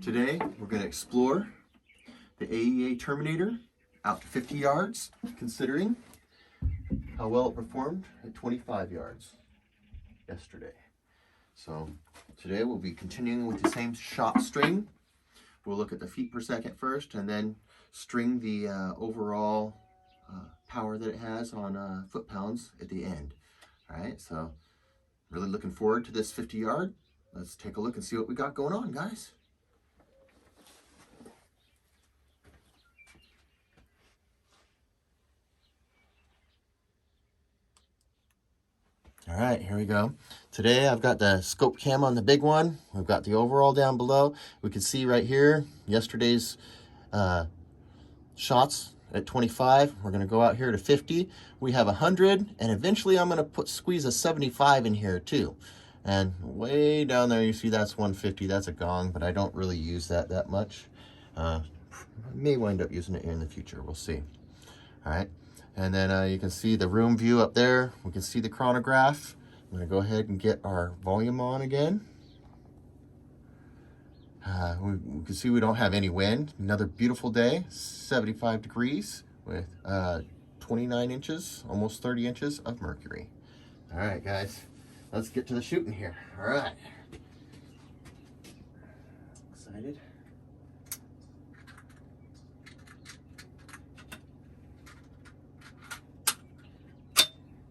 Today we're going to explore the AEA Terminator out to 50 yards, considering how well it performed at 25 yards yesterday. So today we'll be continuing with the same shot string. We'll look at the feet per second first and then string the overall power that it has on foot-pounds at the end. All right, so really looking forward to this 50 yard. Let's take a look and see what we got going on, guys. All right, here we go. Today I've got the scope cam on the big one. We've got the overall down below. We can see right here yesterday's shots at 25. We're going to go out here to 50. We have 100, and eventually I'm going to squeeze a 75 in here too. And way down there you see that's 150. That's a gong, but I don't really use that much. I may wind up using it in the future. We'll see. All right. And then you can see the room view up there. We can see the chronograph. I'm going to go ahead and get our volume on again. We can see we don't have any wind. Another beautiful day, 75 degrees with 29 inches, almost 30 inches of mercury. All right, guys, let's get to the shooting here. All right. Excited?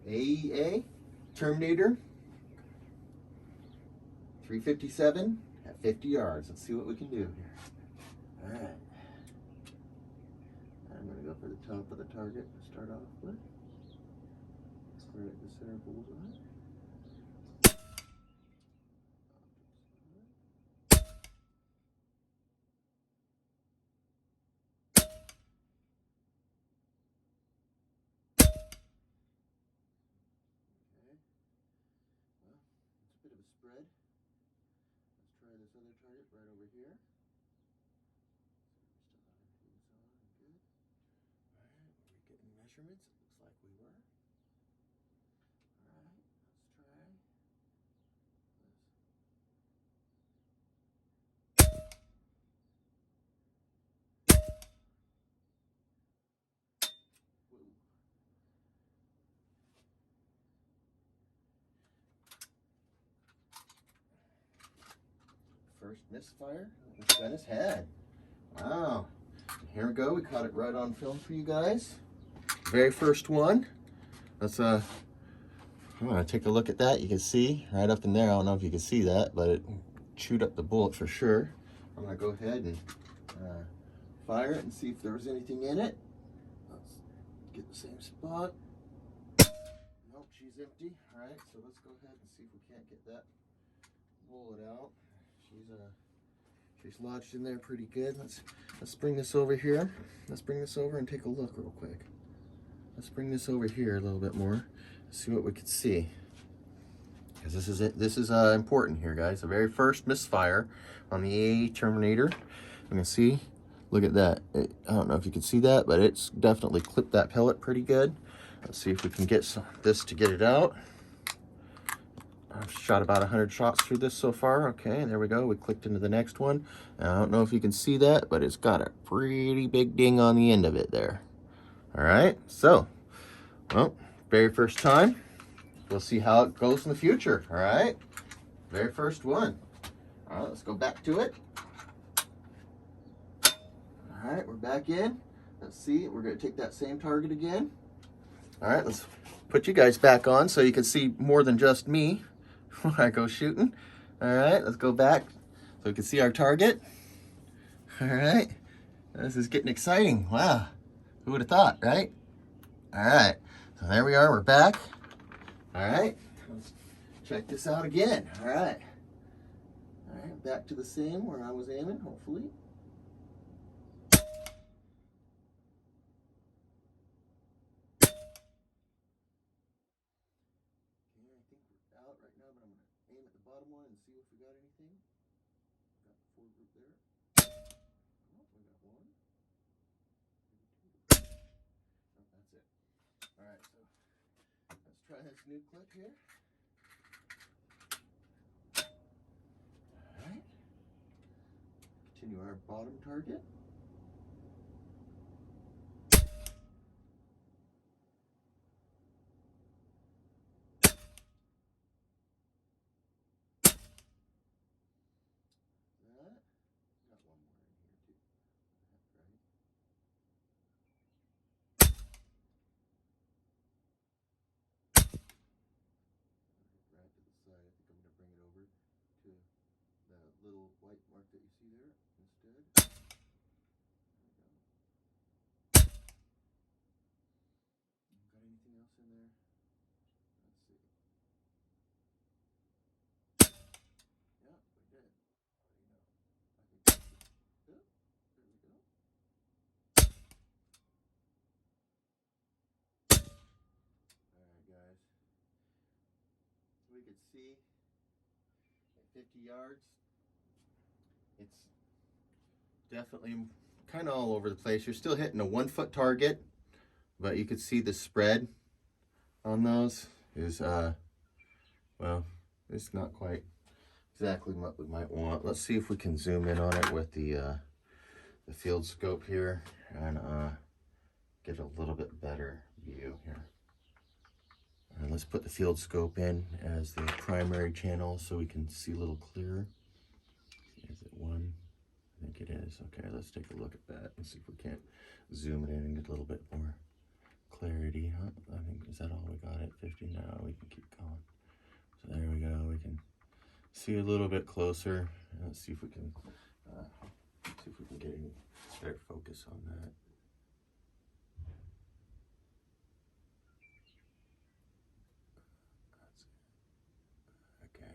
AEA Terminator 357 at 50 yards. Let's see what we can do here. All right. I'm going to go for the top of the target to start off with. Right at the center bullseye. Spread. Let's try this other target right over here. Good. All right, are we getting measurements? It looks like we were. All right, let's try. First misfire this gun has had. Wow. Here we go. We caught it right on film for you guys. Very first one. Let's I'm gonna take a look at that. You can see right up in there. I don't know if you can see that, but it chewed up the bullet for sure. I'm gonna go ahead and fire it and see if there was anything in it. Let's get the same spot. Nope, she's empty. All right, so let's go ahead and see if we can't get that bullet out. She's lodged in there pretty good. Let's bring this over here. Let's bring this over and take a look real quick. Let's bring this over here a little bit more. See what we could see. Because this is it. This is important here, guys. The very first misfire on the AEA Terminator. You can see. Look at that. I don't know if you can see that, but it's definitely clipped that pellet pretty good. Let's see if we can get this to get it out. I've shot about 100 shots through this so far. Okay, there we go. We clicked into the next one. I don't know if you can see that, but it's got a pretty big ding on the end of it there. All right, so, well, very first time. We'll see how it goes in the future, all right? Very first one. All right, let's go back to it. All right, we're back in. Let's see, we're gonna take that same target again. All right, let's put you guys back on so you can see more than just me when I go shooting. All right, let's go back so we can see our target. All right, this is getting exciting. Wow, who would have thought, right? All right, so there we are, we're back. All right, let's check this out again. All right, back to the same where I was aiming, hopefully. Out right now, but I'm going to aim at the bottom one and see if we got anything. Got the full group there. Oh, we got one. Oh, that's it. All right, so let's try this new clip here. continue our bottom target. Little white mark that you see there instead. Got anything else in there? Let's see. Yeah, we did. I think good. There we go. Alright guys. We could see at 50 yards it's definitely kind of all over the place. You're still hitting a 1 foot target, but you could see the spread on those is well, it's not quite exactly what we might want. Let's see if we can zoom in on it with the field scope here and get a little bit better view here. And let's put the field scope in as the primary channel so we can see a little clearer. Is it 1? I think it is. Okay, let's take a look at that and see if we can't zoom it in and get a little bit more clarity. Huh? I think, is that all we got at 50? Now we can keep going. So there we go. We can see a little bit closer. Let's see if we can get any better focus on that. Okay,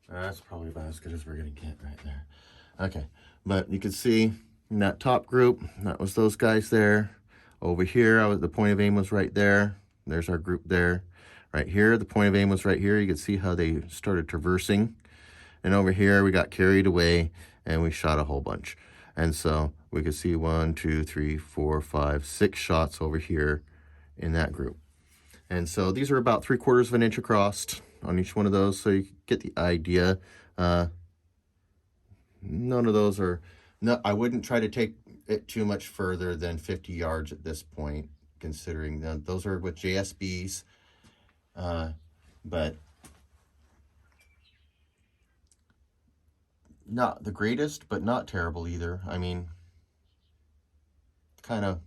that's probably about as good as we're gonna get right there. Okay, but you can see in that top group, that was those guys there. Over here, the point of aim was right there. There's our group there. Right here, the point of aim was right here. You can see how they started traversing. And over here, we got carried away and we shot a whole bunch. And so we could see 1, 2, 3, 4, 5, 6 shots over here in that group. And so these are about 3/4 of an inch across on each one of those. So you get the idea. None of those are, no, I wouldn't try to take it too much further than 50 yards at this point, considering that those are with JSBs, but not the greatest, but not terrible either. I mean, kind of,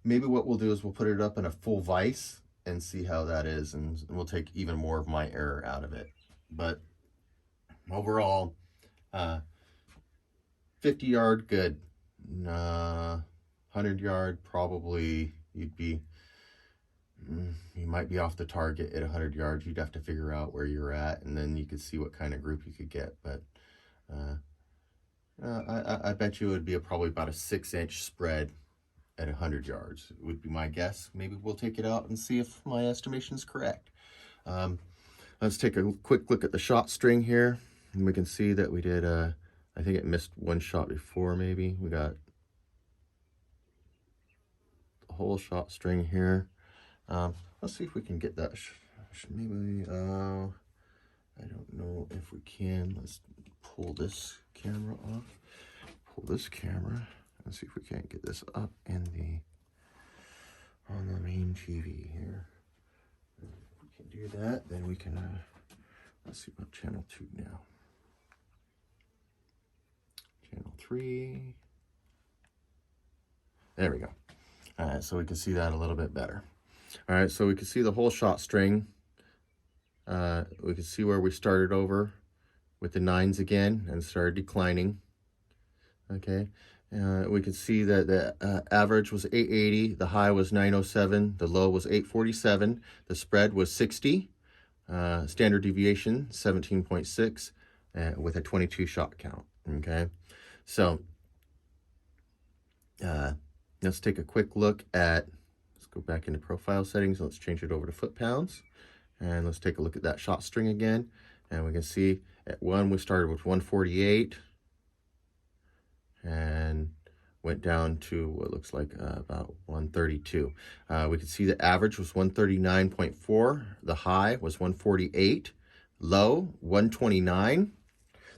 maybe what we'll do is we'll put it up in a full vise and see how that is, and we'll take even more of my error out of it. But overall, 50 yard, good. 100 yard, probably you might be off the target at 100 yards. You'd have to figure out where you're at, and then you could see what kind of group you could get. But I bet you it would be probably about a 6-inch spread at 100 yards. It would be my guess. Maybe we'll take it out and see if my estimation is correct. Let's take a quick look at the shot string here, and we can see that we did I think it missed 1 shot before. Maybe we got the whole shot string here. Let's see if we can get that. Maybe I don't know if we can. Let's pull this camera off. Pull this camera and see if we can't get this up in on the main TV here. If we can do that, then we can. Let's see about channel 2 now. Channel 3. There we go. All right, so we can see that a little bit better. All right, so we can see the whole shot string. We can see where we started over with the 9s again and started declining. Okay, we can see that the average was 880, the high was 907, the low was 847, the spread was 60, standard deviation 17.6, with a 22 shot count. Okay, so let's take a quick look at, let's go back into profile settings, let's change it over to foot-pounds, and let's take a look at that shot string again. And we can see at 1 we started with 148 and went down to what looks like about 132. We can see the average was 139.4, the high was 148, low 129,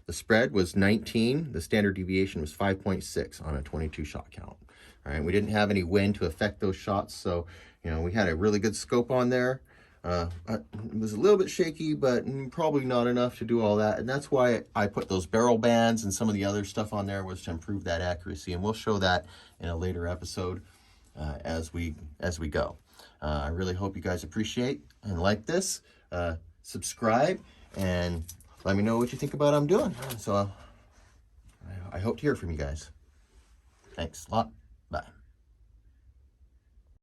The spread was 19. The standard deviation was 5.6 on a 22 shot count. All right, we didn't have any wind to affect those shots, so you know we had a really good scope on there. It was a little bit shaky, but probably not enough to do all that, and that's why I put those barrel bands and some of the other stuff on there, was to improve that accuracy, and we'll show that in a later episode as we go. I really hope you guys appreciate and like this. Subscribe and let me know what you think about what I'm doing. So I hope to hear from you guys. Thanks a lot.